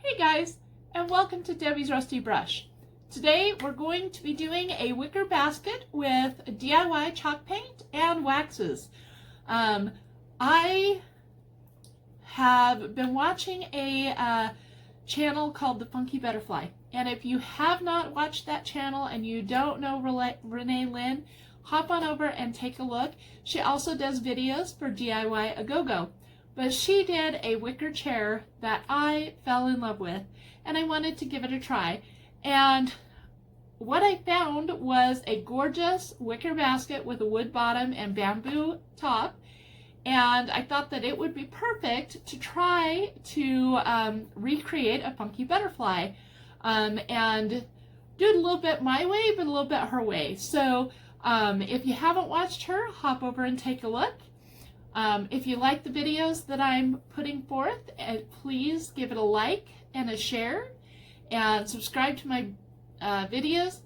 Hey guys, and welcome to Debbie's Rusty Brush. Today we're going to be doing a wicker basket with DIY chalk paint and waxes. I have been watching a channel called The Funky Butterfly, and if you have not watched that channel and you don't know Renee Lynn, hop on over and take a look. She also does videos for DIY A Go-Go. But she did a wicker chair that I fell in love with, and I wanted to give it a try. And what I found was a gorgeous wicker basket with a wood bottom and bamboo top. And I thought that it would be perfect to try to recreate a funky butterfly and do it a little bit my way, but a little bit her way. So if you haven't watched her, hop over and take a look. If you like the videos that I'm putting forth, please give it a like and a share and subscribe to my videos.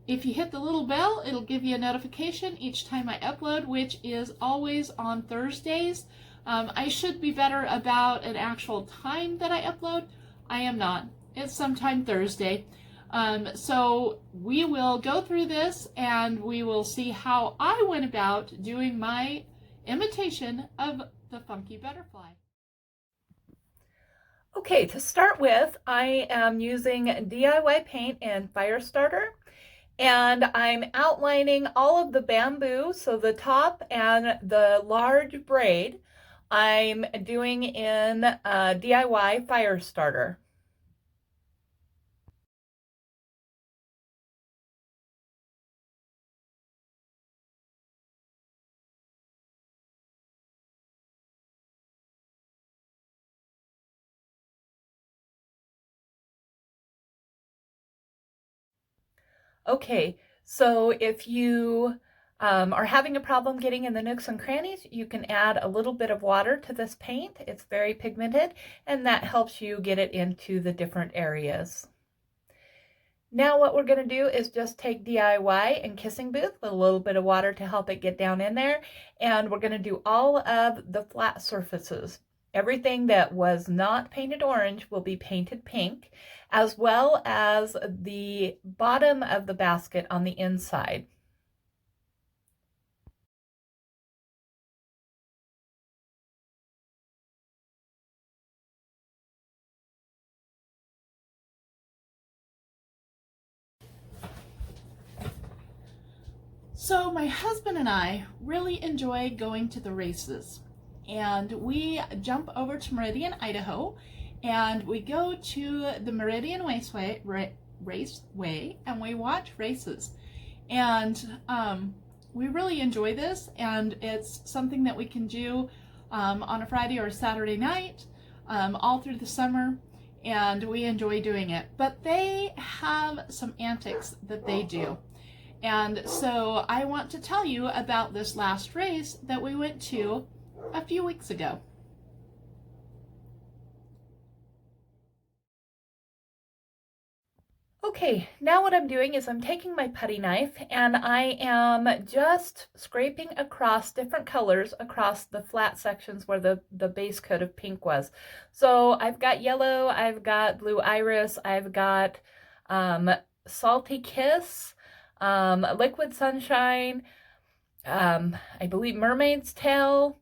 If you hit the little bell, it'll give you a notification each time I upload, which is always on Thursdays. I should be better about an actual time that I upload. I am not. It's sometime Thursday. So we will go through this and we will see how I went about doing my imitation of the funky butterfly. Okay, to start with, I am using DIY paint and Firestarter, and I'm outlining all of the bamboo, so the top and the large braid I'm doing in DIY Firestarter. Okay, so if you are having a problem getting in the nooks and crannies, you can add a little bit of water to this paint. It's very pigmented, and that helps you get it into the different areas. Now what we're going to do is just take DIY and Kissing Booth with a little bit of water to help it get down in there, and we're going to do all of the flat surfaces. Everything that was not painted orange will be painted pink, as well as the bottom of the basket on the inside. So my husband and I really enjoy going to the races, and we jump over to Meridian, Idaho, and we go to the Meridian Raceway and we watch races. And we really enjoy this, and it's something that we can do on a Friday or a Saturday night all through the summer, and we enjoy doing it. But they have some antics that they do. And so I want to tell you about this last race that we went to a few weeks ago. Okay, now what I'm doing is I'm taking my putty knife and I am just scraping across different colors across the flat sections where the base coat of pink was. So I've got yellow, I've got blue iris, I've got salty kiss, liquid sunshine, I believe mermaid's tail,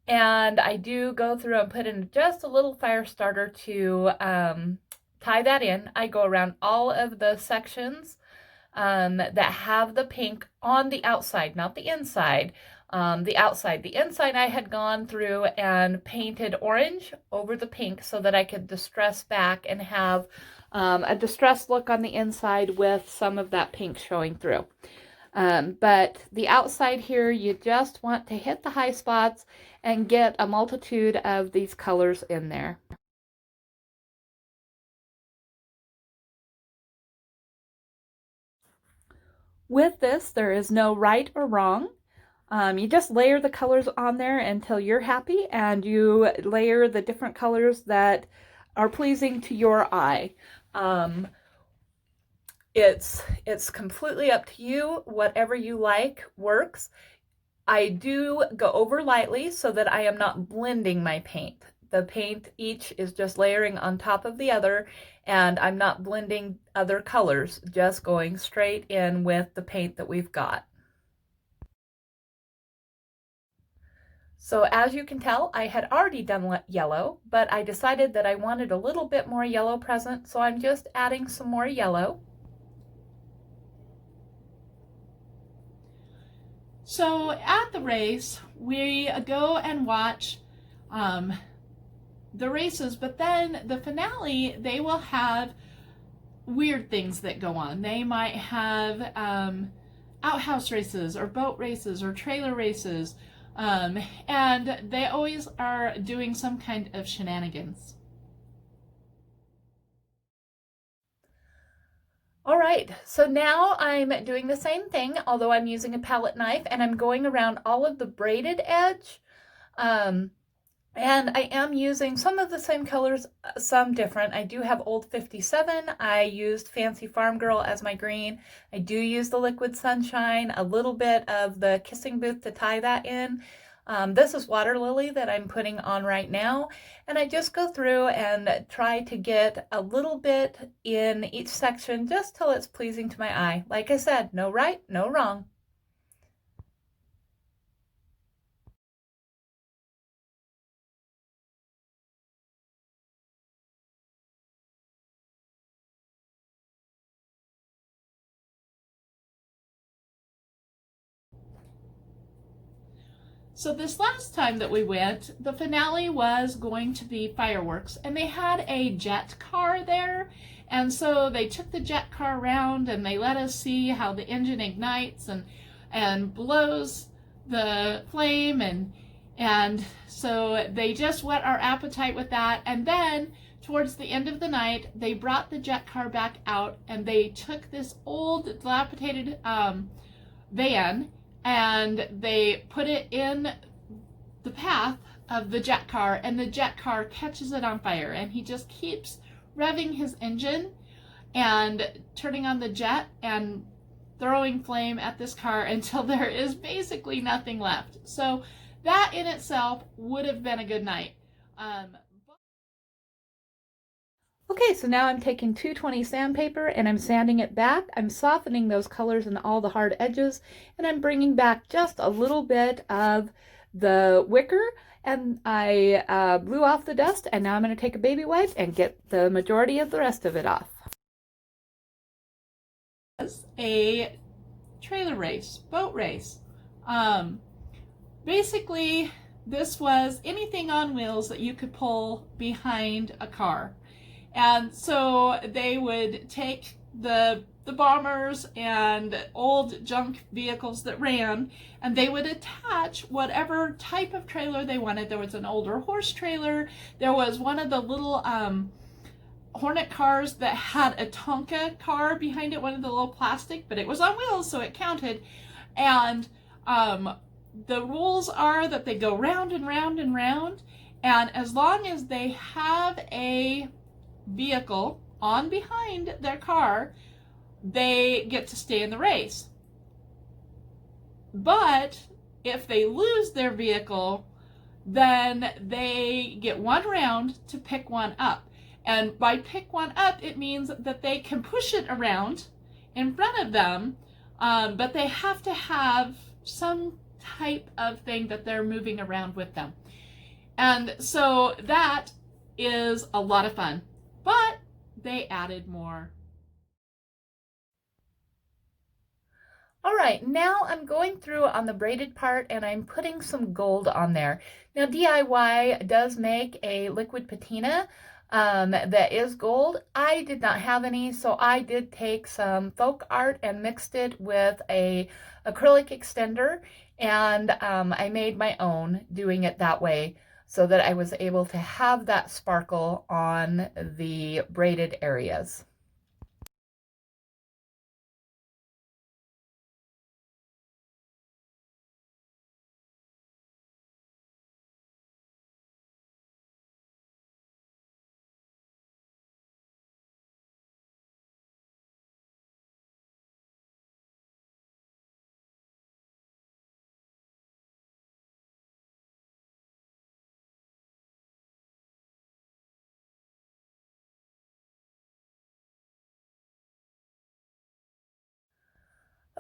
and I do go through and put in just a little fire starter to tie that in. I go around all of the sections that have the pink on the outside, not the inside. The outside. The inside I had gone through and painted orange over the pink so that I could distress back and have a distressed look on the inside with some of that pink showing through. But the outside here, you just want to hit the high spots and get a multitude of these colors in there. With this, there is no right or wrong. You just layer the colors on there until you're happy, and you layer the different colors that are pleasing to your eye. It's completely up to you. Whatever you like works. I do go over lightly so that I am not blending my paint. The paint each is just layering on top of the other, and I'm not blending other colors, just going straight in with the paint that we've got. So as you can tell, I had already done yellow, but I decided that I wanted a little bit more yellow present, so I'm just adding some more yellow. So at the race, we go and watch the races, but then the finale, they will have weird things that go on. They might have outhouse races or boat races or trailer races, and they always are doing some kind of shenanigans. All right, so now I'm doing the same thing, although I'm using a palette knife, and I'm going around all of the braided edge. And I am using some of the same colors, some different. I do have Old 57. I used Fancy Farm Girl as my green. I do use the Liquid Sunshine, a little bit of the Kissing Booth to tie that in. This is Water Lily that I'm putting on right now. And I just go through and try to get a little bit in each section just till it's pleasing to my eye. Like I said, no right, no wrong. So this last time that we went, the finale was going to be fireworks, and they had a jet car there. And so they took the jet car around and they let us see how the engine ignites and blows the flame, and so they just whet our appetite with that. And then towards the end of the night, they brought the jet car back out and they took this old dilapidated van and they put it in the path of the jet car, and the jet car catches it on fire, and he just keeps revving his engine and turning on the jet and throwing flame at this car until there is basically nothing left. So that in itself would have been a good night. Okay, so now I'm taking 220 sandpaper and I'm sanding it back. I'm softening those colors and all the hard edges, and I'm bringing back just a little bit of the wicker, and I blew off the dust, and now I'm going to take a baby wipe and get the majority of the rest of it off. A trailer race, boat race. Basically, this was anything on wheels that you could pull behind a car. And so they would take the bombers and old junk vehicles that ran, and they would attach whatever type of trailer they wanted. There was an older horse trailer. There was one of the little Hornet cars that had a Tonka car behind it, one of the little plastic, but it was on wheels, so it counted. And the rules are that they go round and round and round, and as long as they have a vehicle on behind their car, they get to stay in the race. But if they lose their vehicle, then they get one round to pick one up. And by pick one up, it means that they can push it around in front of them, but they have to have some type of thing that they're moving around with them. And so that is a lot of fun. But they added more. All right, now I'm going through on the braided part and I'm putting some gold on there. Now DIY does make a liquid patina that is gold. I did not have any, so I did take some folk art and mixed it with a acrylic extender, and I made my own doing it that way so that I was able to have that sparkle on the braided areas.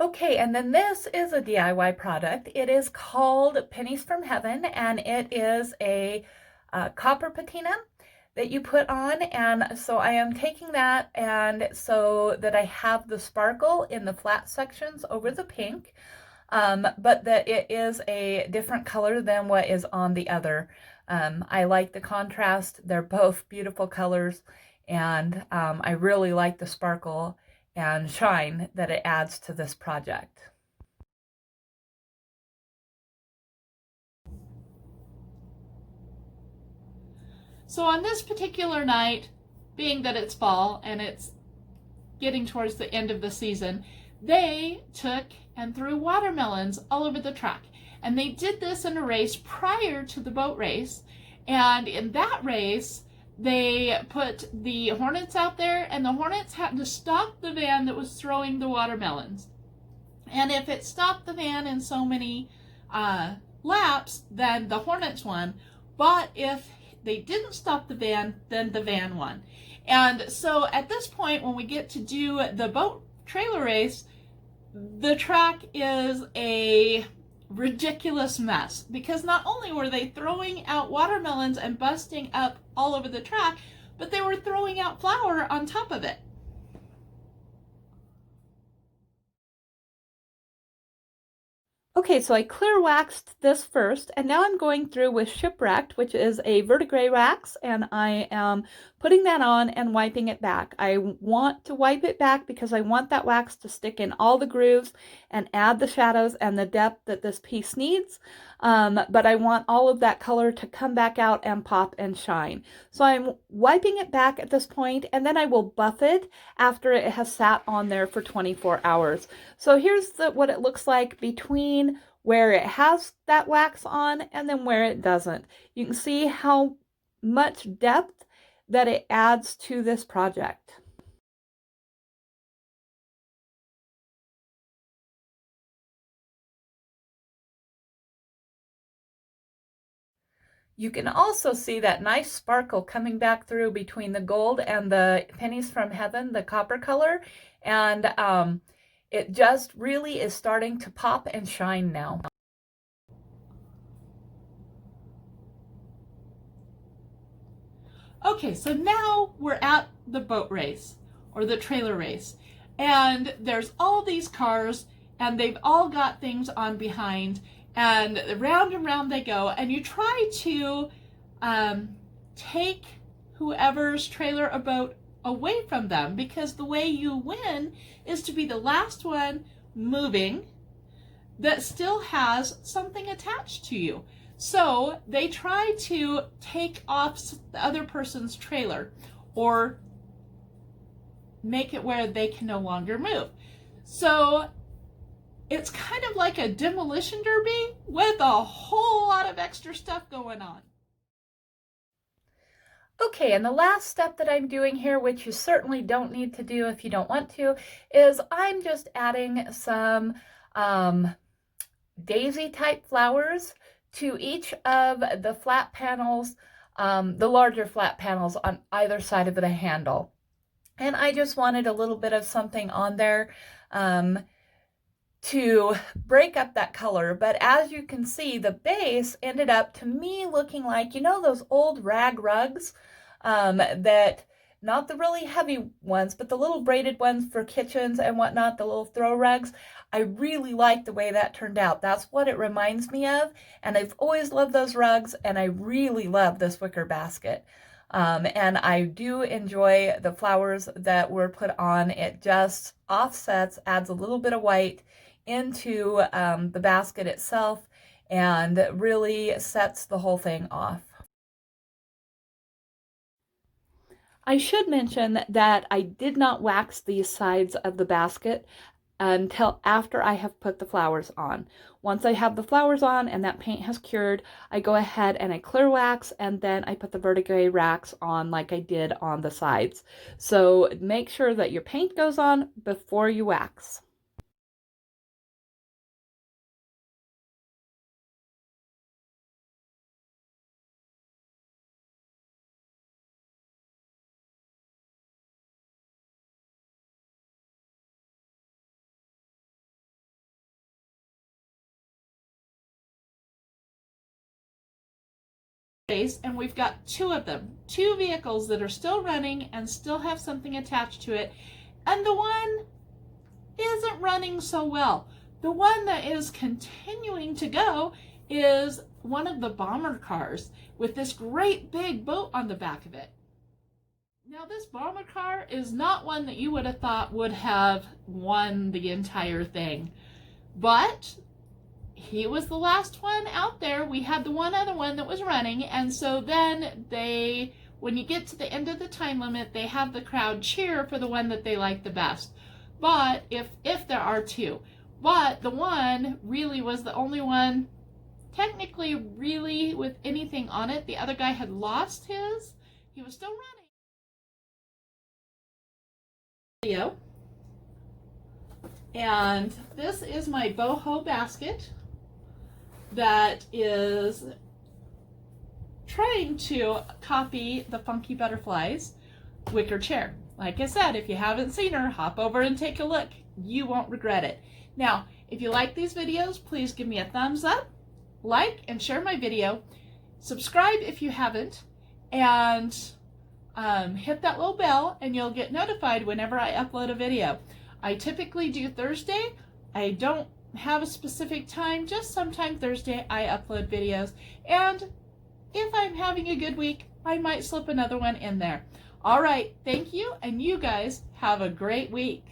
Okay, and then this is a DIY product. It is called Pennies from Heaven, and it is a copper patina that you put on. And so I am taking that, and so that I have the sparkle in the flat sections over the pink, but that it is a different color than what is on the other. I like the contrast. They're both beautiful colors, and I really like the sparkle and shine that it adds to this project. So on this particular night, being that it's fall and it's getting towards the end of the season, they took and threw watermelons all over the track. And they did this in a race prior to the boat race. And in that race, they put the Hornets out there, and the Hornets had to stop the van that was throwing the watermelons. And if it stopped the van in so many laps, then the Hornets won. But if they didn't stop the van, then the van won. And so at this point, when we get to do the boat trailer race, the track is a ridiculous mess, because not only were they throwing out watermelons and busting up all over the track, but they were throwing out flour on top of it. Okay, so I clear waxed this first, and now I'm going through with Shipwrecked, which is a verdigris wax, and I am putting that on and wiping it back. I want to wipe it back because I want that wax to stick in all the grooves and add the shadows and the depth that this piece needs, but I want all of that color to come back out and pop and shine. So I'm wiping it back at this point, and then I will buff it after it has sat on there for 24 hours. So here's what it looks like between where it has that wax on and then where it doesn't. You can see how much depth that it adds to this project. You can also see that nice sparkle coming back through between the gold and the Pennies from Heaven, the copper color, and it just really is starting to pop and shine now. Okay, so now we're at the boat race or the trailer race, and there's all these cars, and they've all got things on behind, and round they go, and you try to take whoever's trailer or boat away from them, because the way you win is to be the last one moving that still has something attached to you. So they try to take off the other person's trailer or make it where they can no longer move. So it's kind of like a demolition derby with a whole lot of extra stuff going on. Okay, and the last step that I'm doing here, which you certainly don't need to do if you don't want to, is I'm just adding some daisy type flowers to each of the flat panels, the larger flat panels on either side of the handle. And I just wanted a little bit of something on there to break up that color. But as you can see, the base ended up to me looking like, you know, those old rag rugs that, not the really heavy ones, but the little braided ones for kitchens and whatnot, the little throw rugs. I really like the way that turned out. That's what it reminds me of. And I've always loved those rugs, and I really love this wicker basket. And I do enjoy the flowers that were put on. It just offsets, adds a little bit of white into the basket itself, and really sets the whole thing off. I should mention that I did not wax these sides of the basket until after I have put the flowers on. Once I have the flowers on and that paint has cured, I go ahead and I clear wax, and then I put the verdigris wax on like I did on the sides. So make sure that your paint goes on before you wax. and we've got two of them, two vehicles that are still running and still have something attached to it, and the one isn't running so well. The one that is continuing to go is one of the bomber cars with this great big boat on the back of it. Now this bomber car is not one that you would have thought would have won the entire thing, but he was the last one out there. We had the one other one that was running, and so then when you get to the end of the time limit, they have the crowd cheer for the one that they like the best. But if there are two, but the one really was the only one technically really with anything on it. The other guy had lost his. He was still running. And this is my BOHO basket that is trying to copy the Funky Butterfly's wicker chair. Like I said, if you haven't seen her, hop over and take a look. You won't regret it. Now, if you like these videos, please give me a thumbs up, like and share my video, subscribe if you haven't, and hit that little bell and you'll get notified whenever I upload a video. I typically do Thursday. I don't have a specific time, just sometime Thursday I upload videos, and if I'm having a good week, I might slip another one in there. All right, thank you, and you guys have a great week.